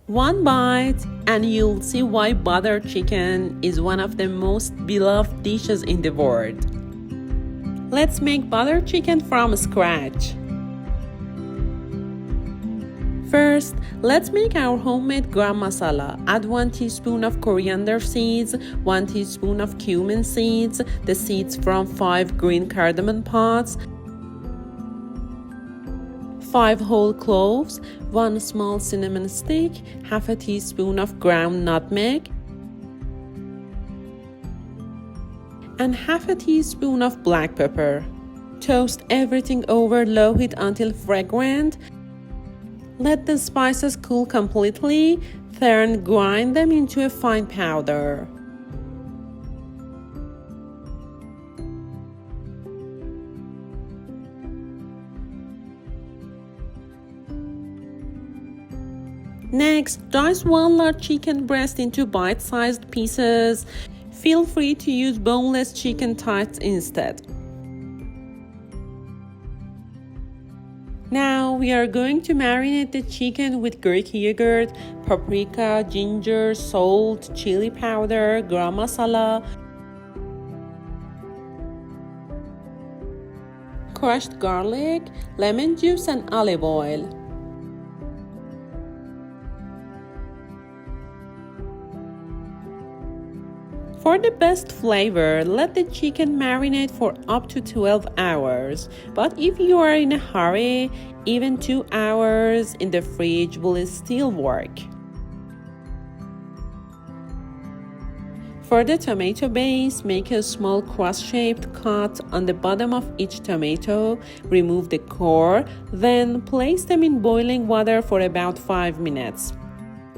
One bite and you'll see why butter chicken is one of the most beloved dishes in the world. Let's make butter chicken from scratch. First, let's make our homemade garam masala. Add 1 teaspoon of coriander seeds, 1 teaspoon of cumin seeds, the seeds from 5 green cardamom pods, 5 whole cloves, 1 small cinnamon stick, half a teaspoon of ground nutmeg, and half a teaspoon of black pepper. Toast everything over low heat until fragrant. Let the spices cool completely, then grind them into a fine powder. Next, dice 1 large chicken breast into bite-sized pieces. Feel free to use boneless chicken thighs instead. Now we are going to marinate the chicken with Greek yogurt, paprika, ginger, salt, chili powder, garam masala, crushed garlic, lemon juice, and olive oil. For the best flavor, let the chicken marinate for up to 12 hours. But if you are in a hurry, even 2 hours in the fridge will still work. For the tomato base, make a small cross-shaped cut on the bottom of each tomato, remove the core, then place them in boiling water for about 5 minutes.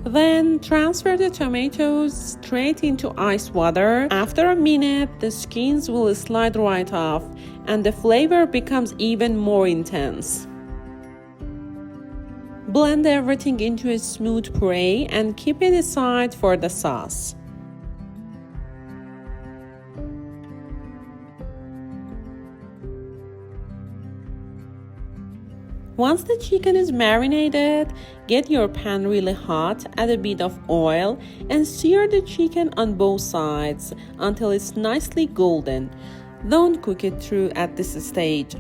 Then transfer the tomatoes straight into ice water. After a minute, the skins will slide right off and the flavor becomes even more intense. Blend everything into a smooth puree and keep it aside for the sauce. Once the chicken is marinated, get your pan really hot, add a bit of oil, and sear the chicken on both sides until it's nicely golden. Don't cook it through at this stage.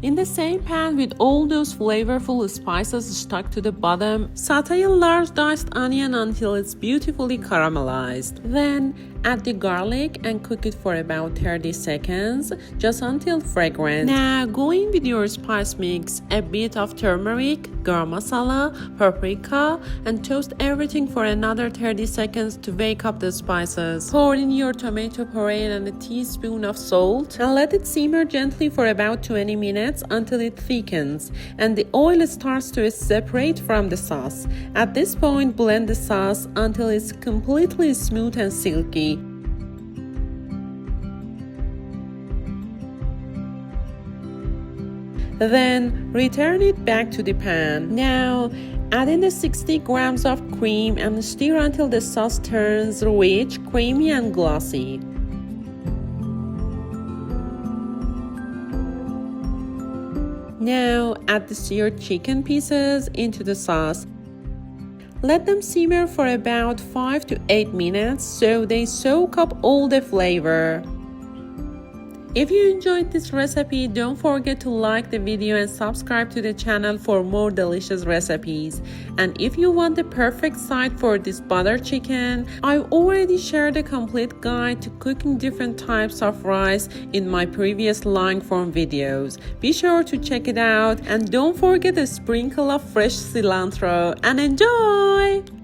In the same pan with all those flavorful spices stuck to the bottom, saute a large diced onion until it's beautifully caramelized. Then add the garlic and cook it for about 30 seconds, just until fragrant. Now go in with your spice mix, a bit of turmeric, garam masala, paprika, and toast everything for another 30 seconds to wake up the spices. Pour in your tomato puree and a teaspoon of salt and let it simmer gently for about 20 minutes until it thickens and the oil starts to separate from the sauce. At this point, blend the sauce until it's completely smooth and silky. Then return it back to the pan. Now add in the 60 grams of cream and stir until the sauce turns rich, creamy, and glossy. Now add the seared chicken pieces into the sauce. Let them simmer for about 5 to 8 minutes so they soak up all the flavor. If you enjoyed this recipe, don't forget to like the video and subscribe to the channel for more delicious recipes. And if you want the perfect side for this butter chicken, I've already shared a complete guide to cooking different types of rice in my previous long form videos. Be sure to check it out and don't forget a sprinkle of fresh cilantro and enjoy!